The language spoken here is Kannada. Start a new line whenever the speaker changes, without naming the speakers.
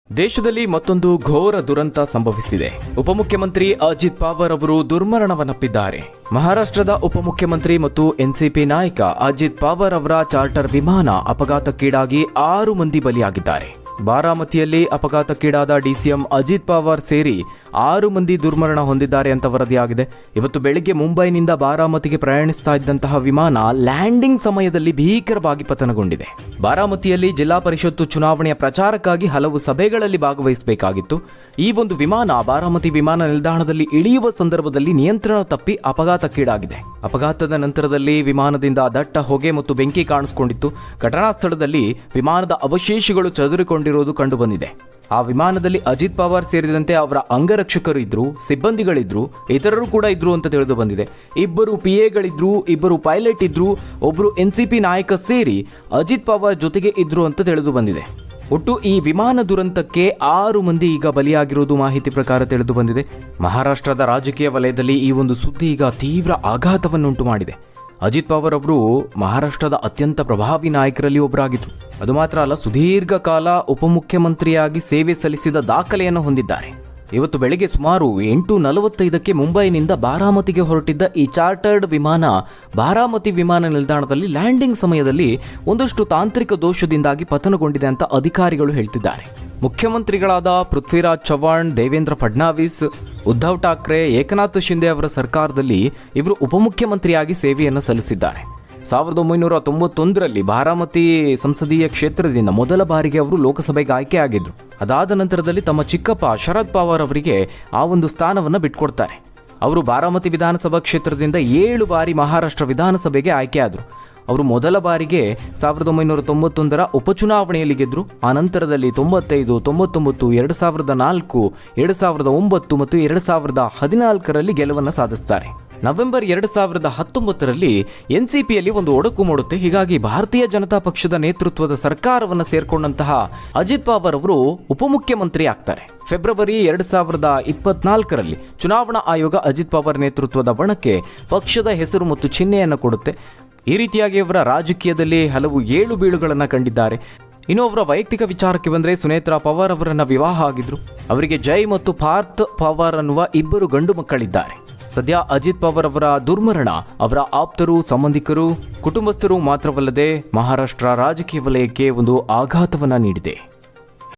ದೇಶದಲ್ಲಿ ಮತ್ತೊಂದು ಘೋರ ದುರಂತ ಸಂಭವಿಸಿದೆ. ಉಪಮುಖ್ಯಮಂತ್ರಿ ಅಜಿತ್ ಪವಾರ್ ಅವರು ದುರ್ಮರಣವನ್ನಪ್ಪಿದ್ದಾರೆ. ಮಹಾರಾಷ್ಟ್ರದ ಉಪಮುಖ್ಯಮಂತ್ರಿ ಮತ್ತು ಎನ್ಸಿಪಿ ನಾಯಕ ಅಜಿತ್ ಪವಾರ್ ಅವರ ಚಾರ್ಟರ್ ವಿಮಾನ ಅಪಘಾತಕ್ಕೀಡಾಗಿ 6 ಮಂದಿ ಬಲಿಯಾಗಿದ್ದಾರೆ. ಬಾರಾಮತಿಯಲ್ಲಿ ಅಪಘಾತಕ್ಕೀಡಾದ ಡಿಸಿಎಂ ಅಜಿತ್ ಪವಾರ್ ಸೇರಿ 6 ಮಂದಿ ದುರ್ಮರಣ ಹೊಂದಿದ್ದಾರೆ ಅಂತ ವರದಿಯಾಗಿದೆ. ಇವತ್ತು ಬೆಳಿಗ್ಗೆ ಮುಂಬೈನಿಂದ ಬಾರಾಮತಿಗೆ ಪ್ರಯಾಣಿಸ್ತಾ ಇದ್ದಂತಹ ವಿಮಾನ ಲ್ಯಾಂಡಿಂಗ್ ಸಮಯದಲ್ಲಿ ಭೀಕರವಾಗಿ ಪತನಗೊಂಡಿದೆ. ಬಾರಾಮತಿಯಲ್ಲಿ ಜಿಲ್ಲಾ ಪರಿಷತ್ತು ಚುನಾವಣೆಯ ಪ್ರಚಾರಕ್ಕಾಗಿ ಹಲವು ಸಭೆಗಳಲ್ಲಿ ಭಾಗವಹಿಸಬೇಕಾಗಿತ್ತು. ಈ ಒಂದು ವಿಮಾನ ಬಾರಾಮತಿ ವಿಮಾನ ನಿಲ್ದಾಣದಲ್ಲಿ ಇಳಿಯುವ ಸಂದರ್ಭದಲ್ಲಿ ನಿಯಂತ್ರಣ ತಪ್ಪಿ ಅಪಘಾತಕ್ಕೀಡಾಗಿದೆ. ಅಪಘಾತದ ನಂತರದಲ್ಲಿ ವಿಮಾನದಿಂದ ದಟ್ಟ ಹೊಗೆ ಮತ್ತು ಬೆಂಕಿ ಕಾಣಿಸಿಕೊಂಡಿತ್ತು. ಘಟನಾ ಸ್ಥಳದಲ್ಲಿ ವಿಮಾನದ ಅವಶೇಷಗಳು ಚದುರಿಕೊಂಡಿರುವುದು ಕಂಡುಬಂದಿದೆ. ಆ ವಿಮಾನದಲ್ಲಿ ಅಜಿತ್ ಪವಾರ್ ಸೇರಿದಂತೆ ಅವರ ಅಂಗರಕ್ಷಕರು ಇದ್ರು, ಸಿಬ್ಬಂದಿಗಳಿದ್ರು, ಇತರರು ಕೂಡ ಇದ್ರು ಅಂತ ತಿಳಿದು ಬಂದಿದೆ. 2 PAಗಳಿದ್ರು, 2 ಪೈಲಟ್ ಇದ್ರು, ಒಬ್ಬರು ಎನ್ಸಿಪಿ ನಾಯಕ ಸೇರಿ ಅಜಿತ್ ಪವಾರ್ ಜೊತೆಗೆ ಇದ್ರು ಅಂತ ತಿಳಿದು ಬಂದಿದೆ. ಒಟ್ಟು ಈ ವಿಮಾನ ದುರಂತಕ್ಕೆ 6 ಮಂದಿ ಈಗ ಬಲಿಯಾಗಿರುವುದು ಮಾಹಿತಿ ಪ್ರಕಾರ ತಿಳಿದು ಬಂದಿದೆ. ಮಹಾರಾಷ್ಟ್ರದ ರಾಜಕೀಯ ವಲಯದಲ್ಲಿ ಈ ಒಂದು ಸುದ್ದಿ ಈಗ ತೀವ್ರ ಆಘಾತವನ್ನುಂಟು ಮಾಡಿದೆ. ಅಜಿತ್ ಪವಾರ್ ಅವರು ಮಹಾರಾಷ್ಟ್ರದ ಅತ್ಯಂತ ಪ್ರಭಾವಿ ನಾಯಕರಲ್ಲಿ ಒಬ್ಬರಾಗಿದ್ದರು. ಅದು ಮಾತ್ರ ಅಲ್ಲ, ಸುದೀರ್ಘ ಕಾಲ ಉಪಮುಖ್ಯಮಂತ್ರಿಯಾಗಿ ಸೇವೆ ಸಲ್ಲಿಸಿದ ದಾಖಲೆಯನ್ನು ಹೊಂದಿದ್ದಾರೆ. ಇವತ್ತು ಬೆಳಗ್ಗೆ ಸುಮಾರು 8:45ಕ್ಕೆ ಮುಂಬೈನಿಂದ ಬಾರಾಮತಿಗೆ ಹೊರಟಿದ್ದ ಈ ಚಾರ್ಟರ್ಡ್ ವಿಮಾನ ಬಾರಾಮತಿ ವಿಮಾನ ನಿಲ್ದಾಣದಲ್ಲಿ ಲ್ಯಾಂಡಿಂಗ್ ಸಮಯದಲ್ಲಿ ಒಂದಷ್ಟು ತಾಂತ್ರಿಕ ದೋಷದಿಂದಾಗಿ ಪತನಗೊಂಡಿದೆ ಅಂತ ಅಧಿಕಾರಿಗಳು ಹೇಳ್ತಿದ್ದಾರೆ. ಮುಖ್ಯಮಂತ್ರಿಗಳಾದ ಪೃಥ್ವಿರಾಜ್ ಚವ್ಹಾಣ್, ದೇವೇಂದ್ರ ಫಡ್ನವೀಸ್, ಉದ್ಧವ್ ಠಾಕ್ರೆ, ಏಕನಾಥ್ ಶಿಂದೆ ಅವರ ಸರ್ಕಾರದಲ್ಲಿ ಇವರು ಉಪಮುಖ್ಯಮಂತ್ರಿಯಾಗಿ ಸೇವೆಯನ್ನು ಸಲ್ಲಿಸಿದ್ದಾರೆ. 1991ರಲ್ಲಿ ಬಾರಾಮತಿ ಸಂಸದೀಯ ಕ್ಷೇತ್ರದಿಂದ ಮೊದಲ ಬಾರಿಗೆ ಅವರು ಲೋಕಸಭೆಗೆ ಆಯ್ಕೆಯಾಗಿದ್ದರು. ಅದಾದ ನಂತರದಲ್ಲಿ ತಮ್ಮ ಚಿಕ್ಕಪ್ಪ ಶರದ್ ಪವಾರ್ ಅವರಿಗೆ ಆ ಒಂದು ಸ್ಥಾನವನ್ನು ಬಿಟ್ಕೊಡ್ತಾರೆ. ಅವರು ಬಾರಾಮತಿ ವಿಧಾನಸಭಾ ಕ್ಷೇತ್ರದಿಂದ 7 ಬಾರಿ ಮಹಾರಾಷ್ಟ್ರ ವಿಧಾನಸಭೆಗೆ ಆಯ್ಕೆಯಾದರು. ಅವರು ಮೊದಲ ಬಾರಿಗೆ 1991ರ ಉಪಚುನಾವಣೆಯಲ್ಲಿ ಗೆದ್ದರು. ಆ ನಂತರದಲ್ಲಿ 95, 99, 2004, 2009 ಮತ್ತು 2014ರಲ್ಲಿ ಗೆಲುವನ್ನು ಸಾಧಿಸ್ತಾರೆ. ನವೆಂಬರ್ 2019ರಲ್ಲಿ ಎನ್ಸಿಪಿಯಲ್ಲಿ ಒಂದು ಒಡಕು ಮೂಡುತ್ತೆ. ಹೀಗಾಗಿ ಭಾರತೀಯ ಜನತಾ ಪಕ್ಷದ ನೇತೃತ್ವದ ಸರ್ಕಾರವನ್ನು ಸೇರ್ಕೊಂಡಂತಹ ಅಜಿತ್ ಪವಾರ್ ಅವರು ಉಪಮುಖ್ಯಮಂತ್ರಿ ಆಗ್ತಾರೆ. ಫೆಬ್ರವರಿ 2024ರಲ್ಲಿ ಚುನಾವಣಾ ಆಯೋಗ ಅಜಿತ್ ಪವಾರ್ ನೇತೃತ್ವದ ಬಣಕ್ಕೆ ಪಕ್ಷದ ಹೆಸರು ಮತ್ತು ಚಿಹ್ನೆಯನ್ನು ಕೊಡುತ್ತೆ. ಈ ರೀತಿಯಾಗಿ ಅವರ ರಾಜಕೀಯದಲ್ಲಿ ಹಲವು ಏಳು ಬೀಳುಗಳನ್ನು ಕಂಡಿದ್ದಾರೆ. ಇನ್ನು ಅವರ ವೈಯಕ್ತಿಕ ವಿಚಾರಕ್ಕೆ ಬಂದರೆ, ಸುನೇತ್ರಾ ಪವಾರ್ ಅವರನ್ನ ವಿವಾಹ ಆಗಿದ್ರು. ಅವರಿಗೆ ಜೈ ಮತ್ತು ಪಾರ್ಥ್ ಪವಾರ್ ಅನ್ನುವ 2 ಗಂಡು ಮಕ್ಕಳಿದ್ದಾರೆ. ಸದ್ಯ ಅಜಿತ್ ಪವಾರ್ ಅವರ ದುರ್ಮರಣ ಅವರ ಆಪ್ತರು, ಸಂಬಂಧಿಕರು, ಕುಟುಂಬಸ್ಥರು ಮಾತ್ರವಲ್ಲದೆ ಮಹಾರಾಷ್ಟ್ರ ರಾಜಕೀಯ ವಲಯಕ್ಕೆ ಒಂದು ಆಘಾತವನ್ನ ನೀಡಿದೆ.